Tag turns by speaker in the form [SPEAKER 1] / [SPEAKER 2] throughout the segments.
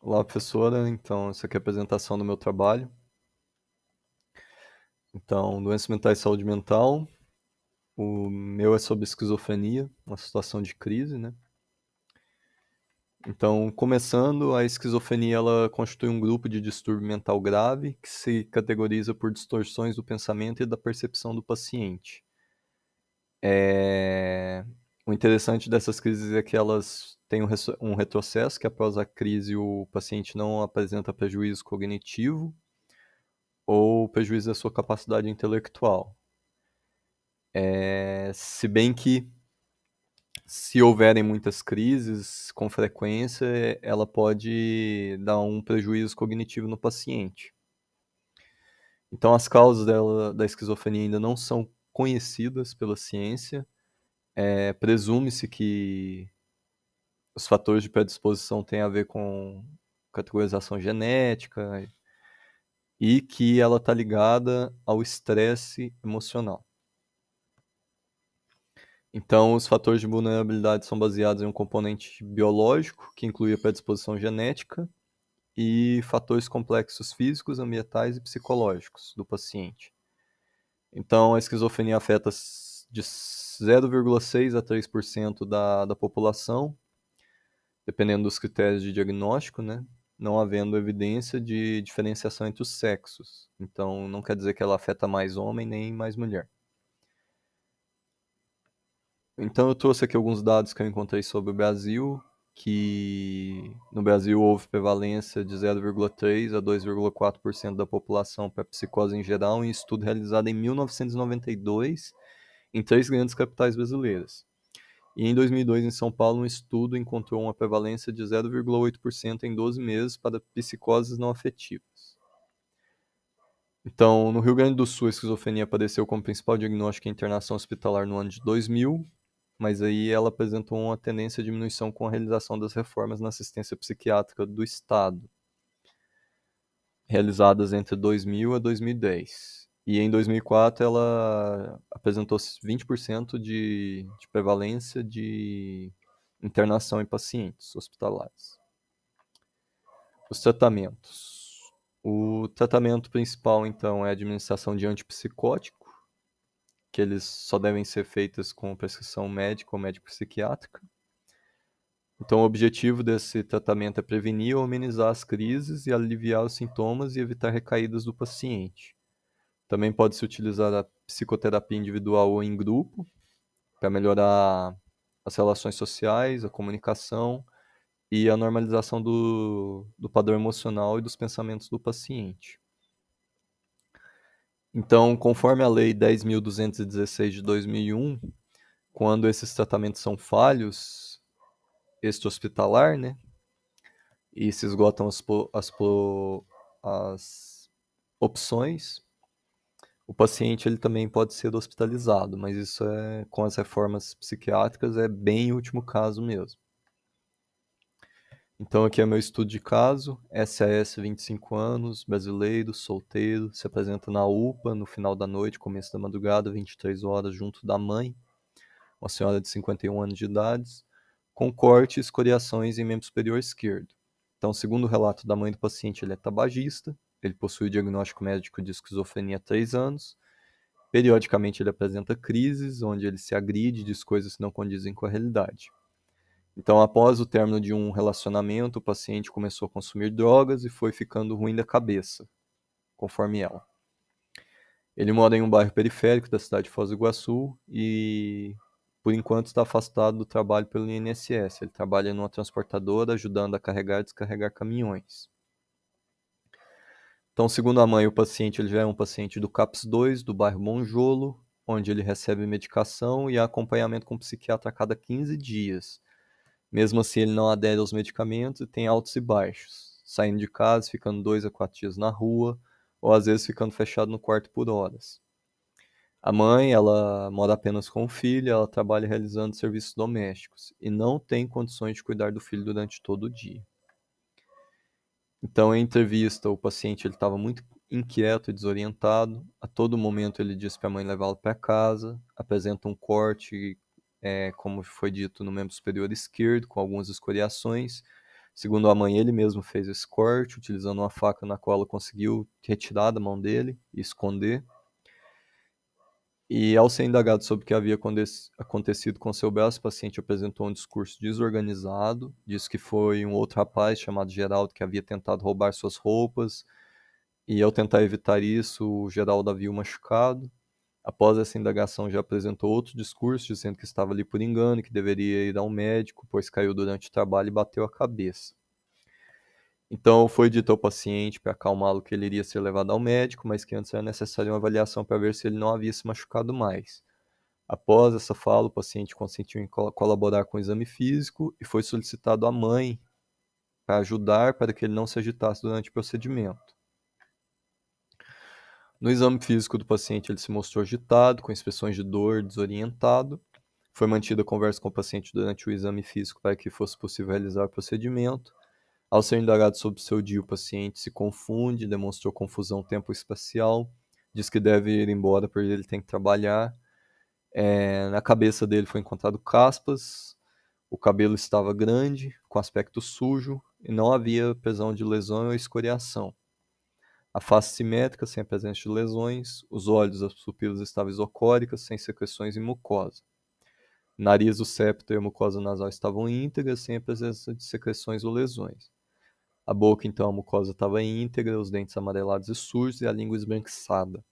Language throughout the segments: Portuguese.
[SPEAKER 1] Olá, professora. Então, essa aqui é a apresentação do meu trabalho. Então, doenças mentais e saúde mental. O meu é sobre esquizofrenia, uma situação de crise, né? Então, começando, a esquizofrenia ela constitui um grupo de distúrbio mental grave que se categoriza por distorções do pensamento e da percepção do paciente. O interessante dessas crises é que elas têm um retrocesso, que após a crise o paciente não apresenta prejuízo cognitivo ou prejuízo da sua capacidade intelectual. Se bem que, se houverem muitas crises, com frequência, ela pode dar um prejuízo cognitivo no paciente. Então, as causas da esquizofrenia ainda não são conhecidas pela ciência. Presume-se que os fatores de predisposição têm a ver com categorização genética e que ela está ligada ao estresse emocional. Então, os fatores de vulnerabilidade são baseados em um componente biológico, que inclui a predisposição genética, e fatores complexos físicos, ambientais e psicológicos do paciente. Então, a esquizofrenia afeta de 0,6 a 3% da população, dependendo dos critérios de diagnóstico, né? Não havendo evidência de diferenciação entre os sexos. Então, não quer dizer que ela afeta mais homem nem mais mulher. Então eu trouxe aqui alguns dados que eu encontrei sobre o Brasil, que no Brasil houve prevalência de 0,3 a 2,4% da população para psicose em geral, em estudo realizado em 1992 em 3 grandes capitais brasileiras. E em 2002, em São Paulo, um estudo encontrou uma prevalência de 0,8% em 12 meses para psicoses não afetivas. Então, no Rio Grande do Sul, a esquizofrenia apareceu como principal diagnóstico em internação hospitalar no ano de 2000, mas aí ela apresentou uma tendência à diminuição com a realização das reformas na assistência psiquiátrica do Estado, realizadas entre 2000 a 2010. E em 2004 ela apresentou 20% de prevalência de internação em pacientes hospitalares. Os tratamentos. O tratamento principal, então, é a administração de antipsicótico, que eles só devem ser feitas com prescrição médica ou médico-psiquiátrica. Então, o objetivo desse tratamento é prevenir ou amenizar as crises e aliviar os sintomas e evitar recaídas do paciente. Também pode-se utilizar a psicoterapia individual ou em grupo para melhorar as relações sociais, a comunicação e a normalização do padrão emocional e dos pensamentos do paciente. Então, conforme a Lei 10.216 de 2001, quando esses tratamentos são falhos, extra-hospitalar, né, e se esgotam as opções, o paciente ele também pode ser hospitalizado, mas isso com as reformas psiquiátricas é bem último caso mesmo. Então aqui é meu estudo de caso, SAS 25 anos, brasileiro, solteiro, se apresenta na UPA no final da noite, começo da madrugada, 23 horas, junto da mãe, uma senhora de 51 anos de idade, com cortes e escoriações em membro superior esquerdo. Então, segundo o relato da mãe do paciente, ele é tabagista, ele possui o diagnóstico médico de esquizofrenia há 3 anos, periodicamente ele apresenta crises, onde ele se agride, diz coisas que não condizem com a realidade. Então, após o término de um relacionamento, o paciente começou a consumir drogas e foi ficando ruim da cabeça, conforme ela. Ele mora em um bairro periférico da cidade de Foz do Iguaçu e, por enquanto, está afastado do trabalho pelo INSS. Ele trabalha numa transportadora, ajudando a carregar e descarregar caminhões. Então, segundo a mãe, o paciente ele já é um paciente do CAPS 2, do bairro Monjolo, onde ele recebe medicação e acompanhamento com o psiquiatra a cada 15 dias. Mesmo assim, ele não adere aos medicamentos e tem altos e baixos, saindo de casa, ficando 2 a 4 dias na rua, ou às vezes ficando fechado no quarto por horas. A mãe, ela mora apenas com o filho, ela trabalha realizando serviços domésticos e não tem condições de cuidar do filho durante todo o dia. Então, em entrevista, o paciente ele estava muito inquieto e desorientado. A todo momento ele disse para a mãe levá-lo para casa, apresenta um corte, como foi dito, no membro superior esquerdo, com algumas escoriações. Segundo a mãe, ele mesmo fez esse corte, utilizando uma faca na qual ela conseguiu retirar da mão dele e esconder. E ao ser indagado sobre o que havia acontecido com seu braço, o paciente apresentou um discurso desorganizado, disse que foi um outro rapaz chamado Geraldo que havia tentado roubar suas roupas, e ao tentar evitar isso, o Geraldo havia o machucado. Após essa indagação, já apresentou outro discurso, dizendo que estava ali por engano, que deveria ir ao médico, pois caiu durante o trabalho e bateu a cabeça. Então foi dito ao paciente para acalmá-lo que ele iria ser levado ao médico, mas que antes era necessária uma avaliação para ver se ele não havia se machucado mais. Após essa fala, o paciente consentiu em colaborar com o exame físico e foi solicitado à mãe para ajudar para que ele não se agitasse durante o procedimento. No exame físico do paciente, ele se mostrou agitado, com expressões de dor, desorientado. Foi mantida conversa com o paciente durante o exame físico para que fosse possível realizar o procedimento. Ao ser indagado sobre seu dia, o paciente se confunde, demonstrou confusão tempo-espacial, diz que deve ir embora porque ele tem que trabalhar. Na cabeça dele foi encontrado caspas, o cabelo estava grande, com aspecto sujo, e não havia previsão de lesão ou escoriação. A face simétrica, sem a presença de lesões, os olhos, as pupilas estavam isocóricas, sem secreções e mucosa. Nariz, o septo e a mucosa nasal estavam íntegras, sem a presença de secreções ou lesões. A boca, então, a mucosa estava íntegra, os dentes amarelados e sujos e a língua esbranquiçada.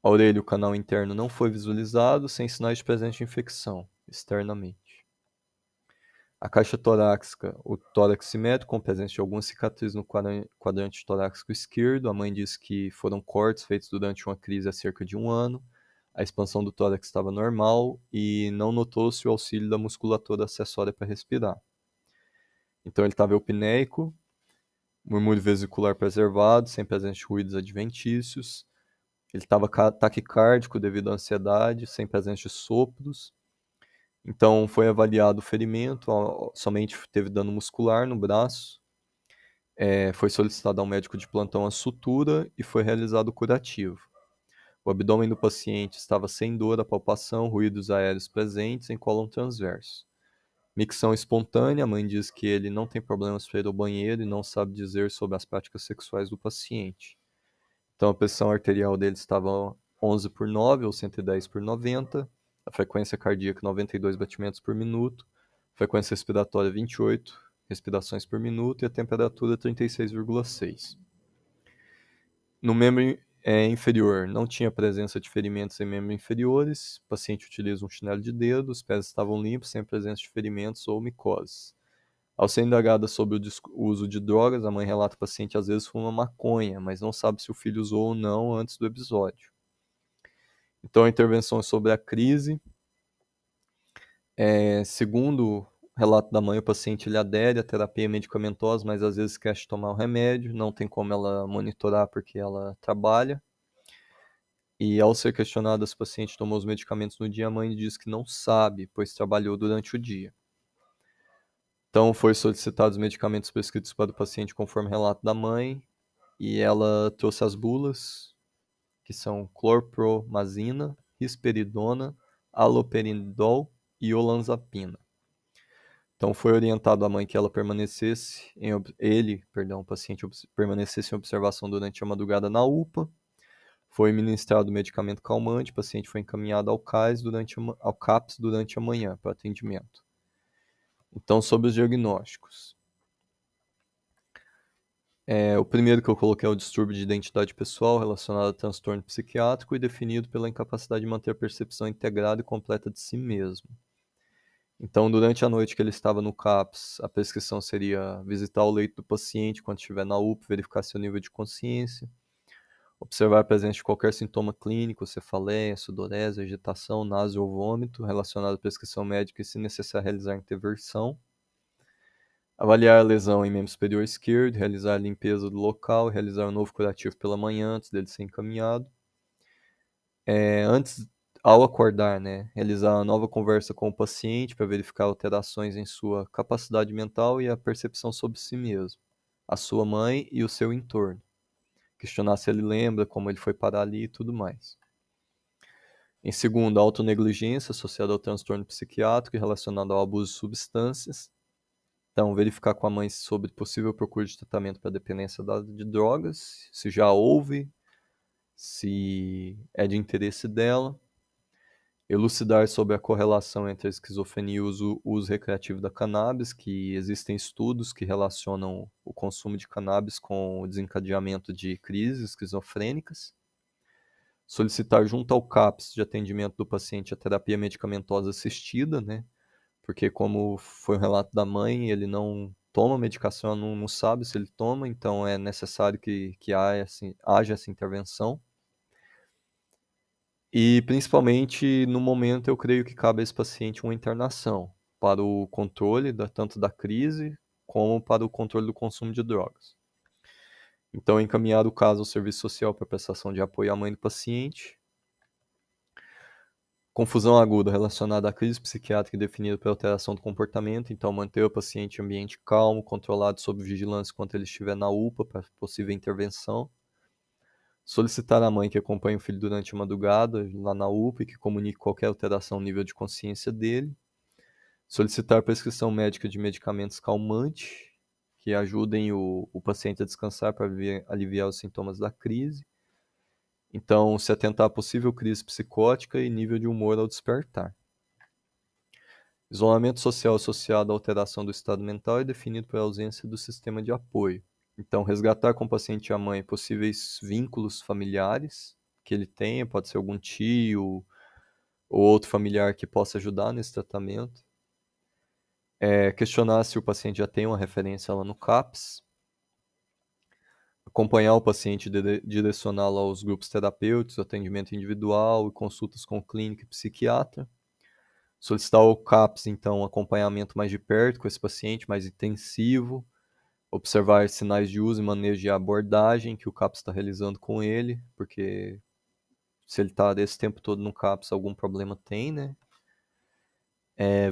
[SPEAKER 1] A orelha e o canal interno não foi visualizado, sem sinais de presença de infecção, externamente. A caixa torácica, o tórax simétrico, com presença de algumas cicatrizes no quadrante torácico esquerdo. A mãe diz que foram cortes feitos durante uma crise há cerca de 1 ano. A expansão do tórax estava normal e não notou-se o auxílio da musculatura acessória para respirar. Então ele estava eupneico, murmúrio vesicular preservado, sem presença de ruídos adventícios. Ele estava taquicárdico devido à ansiedade, sem presença de sopros. Então foi avaliado o ferimento, somente teve dano muscular no braço. Foi solicitado ao médico de plantão a sutura e foi realizado o curativo. O abdômen do paciente estava sem dor à palpação, ruídos aéreos presentes em cólon transverso. Micção espontânea, a mãe diz que ele não tem problemas para ir ao banheiro e não sabe dizer sobre as práticas sexuais do paciente. Então a pressão arterial dele estava 11/9 ou 110/90, a frequência cardíaca 92 batimentos por minuto, frequência respiratória 28 respirações por minuto e a temperatura 36,6. No membro inferior, não tinha presença de ferimentos em membros inferiores, o paciente utiliza um chinelo de dedo, os pés estavam limpos, sem presença de ferimentos ou micose. Ao ser indagada sobre o uso de drogas, a mãe relata que o paciente às vezes fuma maconha, mas não sabe se o filho usou ou não antes do episódio. Então, a intervenção é sobre a crise. Segundo o relato da mãe, o paciente ele adere à terapia medicamentosa, mas às vezes esquece de tomar o remédio, não tem como ela monitorar porque ela trabalha. E ao ser questionada se o paciente tomou os medicamentos no dia, a mãe diz que não sabe, pois trabalhou durante o dia. Então, foi solicitados os medicamentos prescritos para o paciente conforme o relato da mãe, e ela trouxe as bulas, que são clorpromazina, risperidona, haloperidol e olanzapina. Então foi orientado à mãe que ela permanecesse o paciente permanecesse em observação durante a madrugada na UPA. Foi ministrado medicamento calmante, o paciente foi encaminhado ao CAPS durante a manhã para atendimento. Então, sobre os diagnósticos. O primeiro que eu coloquei é o distúrbio de identidade pessoal relacionado a transtorno psiquiátrico e definido pela incapacidade de manter a percepção integrada e completa de si mesmo. Então, durante a noite que ele estava no CAPS, a prescrição seria visitar o leito do paciente quando estiver na UPA, verificar seu nível de consciência, observar a presença de qualquer sintoma clínico, cefaleia, sudorese, agitação, náusea ou vômito relacionado à prescrição médica e, se necessário, realizar intervenção. Avaliar a lesão em membro superior esquerdo, realizar a limpeza do local, realizar um novo curativo pela manhã antes dele ser encaminhado. Ao acordar, né, realizar uma nova conversa com o paciente para verificar alterações em sua capacidade mental e a percepção sobre si mesmo, a sua mãe e o seu entorno. Questionar se ele lembra como ele foi parar ali e tudo mais. Em segundo, a autonegligência associada ao transtorno psiquiátrico e relacionada ao abuso de substâncias. Então, verificar com a mãe sobre possível procura de tratamento para dependência de drogas, se já houve, se é de interesse dela. Elucidar sobre a correlação entre a esquizofrenia e o uso recreativo da cannabis, que existem estudos que relacionam o consumo de cannabis com o desencadeamento de crises esquizofrênicas. Solicitar junto ao CAPS de atendimento do paciente a terapia medicamentosa assistida, né? Porque como foi o relato da mãe, ele não toma medicação, não sabe se ele toma, então é necessário que haja essa intervenção. E principalmente no momento eu creio que cabe a esse paciente uma internação para o controle tanto da crise como para o controle do consumo de drogas. Então, encaminhar o caso ao serviço social para prestação de apoio à mãe do paciente. Confusão aguda relacionada à crise psiquiátrica definida por alteração do comportamento, então manter o paciente em ambiente calmo, controlado sob vigilância enquanto ele estiver na UPA para possível intervenção. Solicitar à mãe que acompanhe o filho durante a madrugada lá na UPA e que comunique qualquer alteração no nível de consciência dele. Solicitar prescrição médica de medicamentos calmantes que ajudem o paciente a descansar para aliviar os sintomas da crise. Então, se atentar à possível crise psicótica e nível de humor ao despertar. Isolamento social associado à alteração do estado mental é definido pela ausência do sistema de apoio. Então, resgatar com o paciente e a mãe possíveis vínculos familiares que ele tenha, pode ser algum tio ou outro familiar que possa ajudar nesse tratamento. Questionar se o paciente já tem uma referência lá no CAPS. Acompanhar o paciente e direcioná-lo aos grupos terapêuticos, atendimento individual e consultas com clínico e psiquiatra. Solicitar ao CAPS, então, um acompanhamento mais de perto com esse paciente, mais intensivo. Observar sinais de uso e manejo de abordagem que o CAPS está realizando com ele, porque se ele está desse tempo todo no CAPS, algum problema tem, né?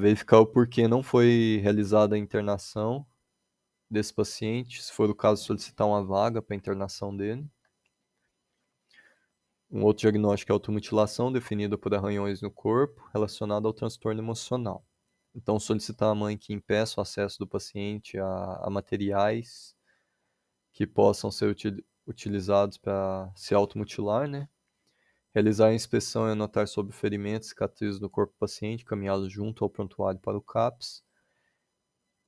[SPEAKER 1] Verificar o porquê não foi realizada a internação desse paciente, se for o caso, solicitar uma vaga para a internação dele. Um outro diagnóstico é automutilação, definida por arranhões no corpo, relacionado ao transtorno emocional. Então, solicitar à mãe que impeça o acesso do paciente a materiais que possam ser utilizados para se automutilar, né? Realizar a inspeção e anotar sobre ferimentos e cicatrizes no corpo do paciente, caminhá-los junto ao prontuário para o CAPS,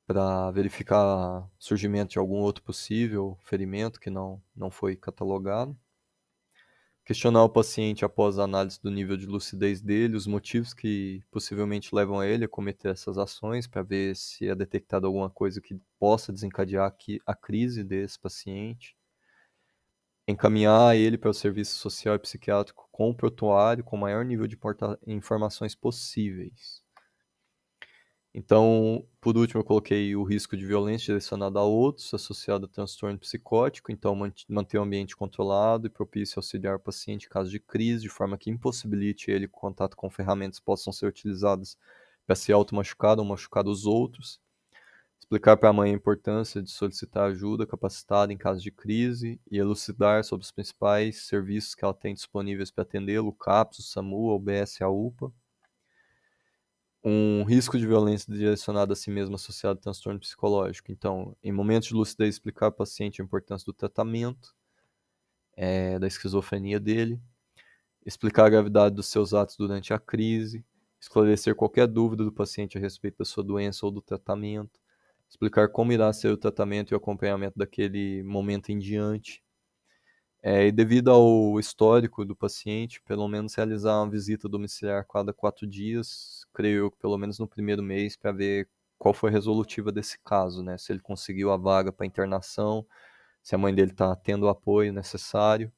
[SPEAKER 1] para verificar surgimento de algum outro possível ferimento que não foi catalogado. Questionar o paciente após a análise do nível de lucidez dele, os motivos que possivelmente levam a ele a cometer essas ações, para ver se é detectado alguma coisa que possa desencadear a crise desse paciente. Encaminhar ele para o serviço social e psiquiátrico com o prontuário, com o maior nível de informações possíveis. Então, por último, eu coloquei o risco de violência direcionado a outros, associado a transtorno psicótico. Então, manter o ambiente controlado e propício a auxiliar o paciente em caso de crise, de forma que impossibilite ele contato com ferramentas que possam ser utilizadas para se automachucar ou machucar os outros. Explicar para a mãe a importância de solicitar ajuda capacitada em caso de crise e elucidar sobre os principais serviços que ela tem disponíveis para atendê-lo, o CAPS, o SAMU, a UBS, a UPA. Um risco de violência direcionado a si mesmo associado a transtorno psicológico. Então, em momentos de lucidez, explicar ao paciente a importância do tratamento, da esquizofrenia dele, explicar a gravidade dos seus atos durante a crise, esclarecer qualquer dúvida do paciente a respeito da sua doença ou do tratamento, explicar como irá ser o tratamento e o acompanhamento daquele momento em diante. E devido ao histórico do paciente, pelo menos realizar uma visita domiciliar a cada 4 dias, creio eu que pelo menos no primeiro mês, para ver qual foi a resolutiva desse caso, né? Se ele conseguiu a vaga para internação, se a mãe dele está tendo o apoio necessário,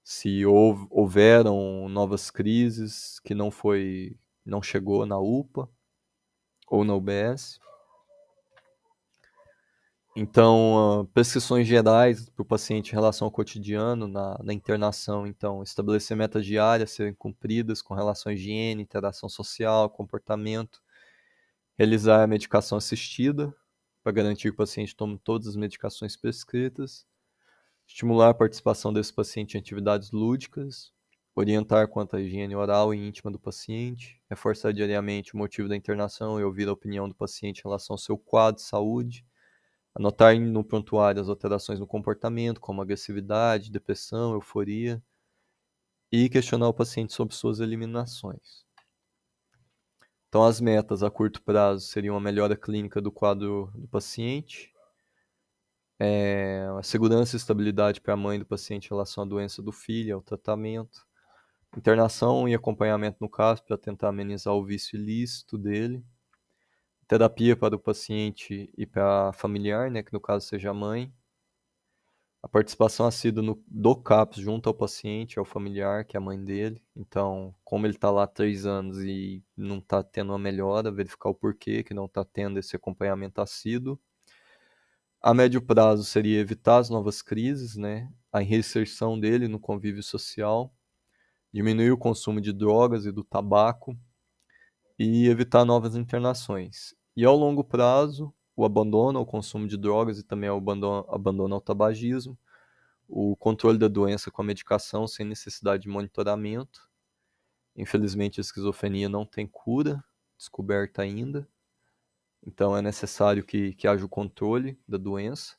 [SPEAKER 1] se houveram novas crises que não chegou na UPA ou na UBS. Então, prescrições gerais para o paciente em relação ao cotidiano na internação. Então, estabelecer metas diárias serem cumpridas com relação à higiene, interação social, comportamento. Realizar a medicação assistida para garantir que o paciente tome todas as medicações prescritas. Estimular a participação desse paciente em atividades lúdicas. orientar quanto à higiene oral e íntima do paciente, reforçar diariamente o motivo da internação e ouvir a opinião do paciente em relação ao seu quadro de saúde, anotar no prontuário as alterações no comportamento, como agressividade, depressão, euforia, e questionar o paciente sobre suas eliminações. Então, as metas a curto prazo seriam a melhora clínica do quadro do paciente, a segurança e estabilidade para a mãe do paciente em relação à doença do filho, ao tratamento, internação e acompanhamento no caso para tentar amenizar o vício ilícito dele, terapia para o paciente e para a familiar, né, que no caso seja a mãe, a participação assídua do CAPS junto ao paciente, ao familiar, que é a mãe dele. Então, como ele está lá há 3 anos e não está tendo uma melhora, verificar o porquê que não está tendo esse acompanhamento assíduo. A médio prazo seria evitar as novas crises, né? A reinserção dele no convívio social, diminuir o consumo de drogas e do tabaco e evitar novas internações. E ao longo prazo, o abandono ao consumo de drogas e também o abandono ao tabagismo, o controle da doença com a medicação sem necessidade de monitoramento. Infelizmente, a esquizofrenia não tem cura descoberta ainda, então é necessário que haja o controle da doença.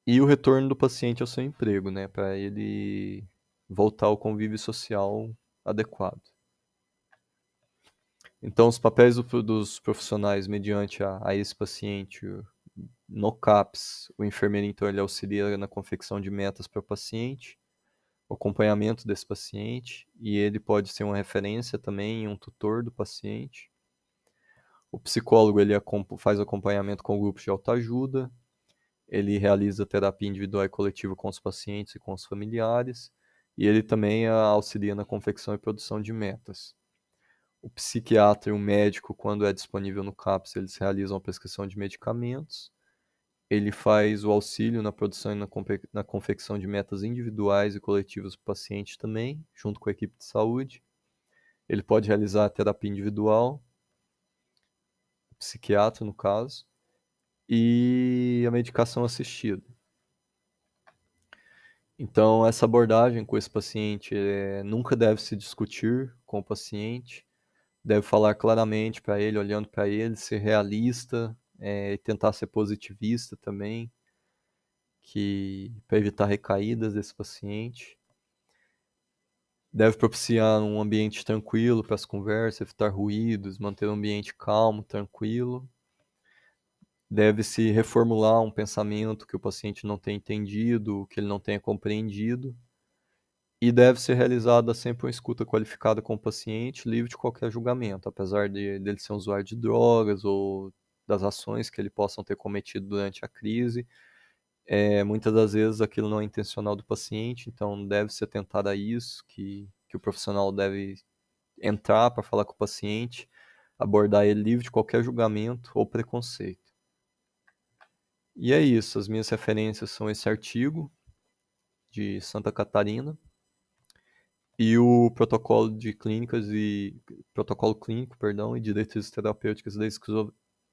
[SPEAKER 1] E o retorno do paciente ao seu emprego, né, para ele voltar ao convívio social adequado. Então, os papéis dos profissionais mediante a esse paciente, no CAPS, o enfermeiro, então, ele auxilia na confecção de metas para o paciente, o acompanhamento desse paciente, e ele pode ser uma referência também, um tutor do paciente. O psicólogo, ele faz acompanhamento com grupos de autoajuda, ele realiza terapia individual e coletiva com os pacientes e com os familiares, e ele também auxilia na confecção e produção de metas. O psiquiatra e o médico, quando é disponível no CAPS, eles realizam a prescrição de medicamentos. Ele faz o auxílio na produção e na confecção de metas individuais e coletivas para o paciente também, junto com a equipe de saúde. Ele pode realizar a terapia individual, o psiquiatra no caso, e a medicação assistida. Então, essa abordagem com esse paciente nunca deve se discutir com o paciente, deve falar claramente para ele, olhando para ele, ser realista, e tentar ser positivista também, para evitar recaídas desse paciente. Deve propiciar um ambiente tranquilo para as conversas, evitar ruídos, manter um ambiente calmo, tranquilo. Deve-se reformular um pensamento que o paciente não tenha entendido, que ele não tenha compreendido. E deve ser realizada sempre uma escuta qualificada com o paciente, livre de qualquer julgamento, apesar dele ser um usuário de drogas ou das ações que ele possa ter cometido durante a crise. Muitas das vezes aquilo não é intencional do paciente, então deve se atentar a isso, que o profissional deve entrar para falar com o paciente, abordar ele livre de qualquer julgamento ou preconceito. E é isso, as minhas referências são esse artigo de Santa Catarina e o protocolo clínico, perdão, e diretrizes terapêuticas da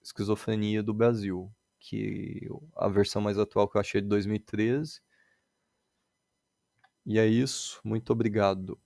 [SPEAKER 1] esquizofrenia do Brasil, que a versão mais atual que eu achei é de 2013. E é isso, muito obrigado.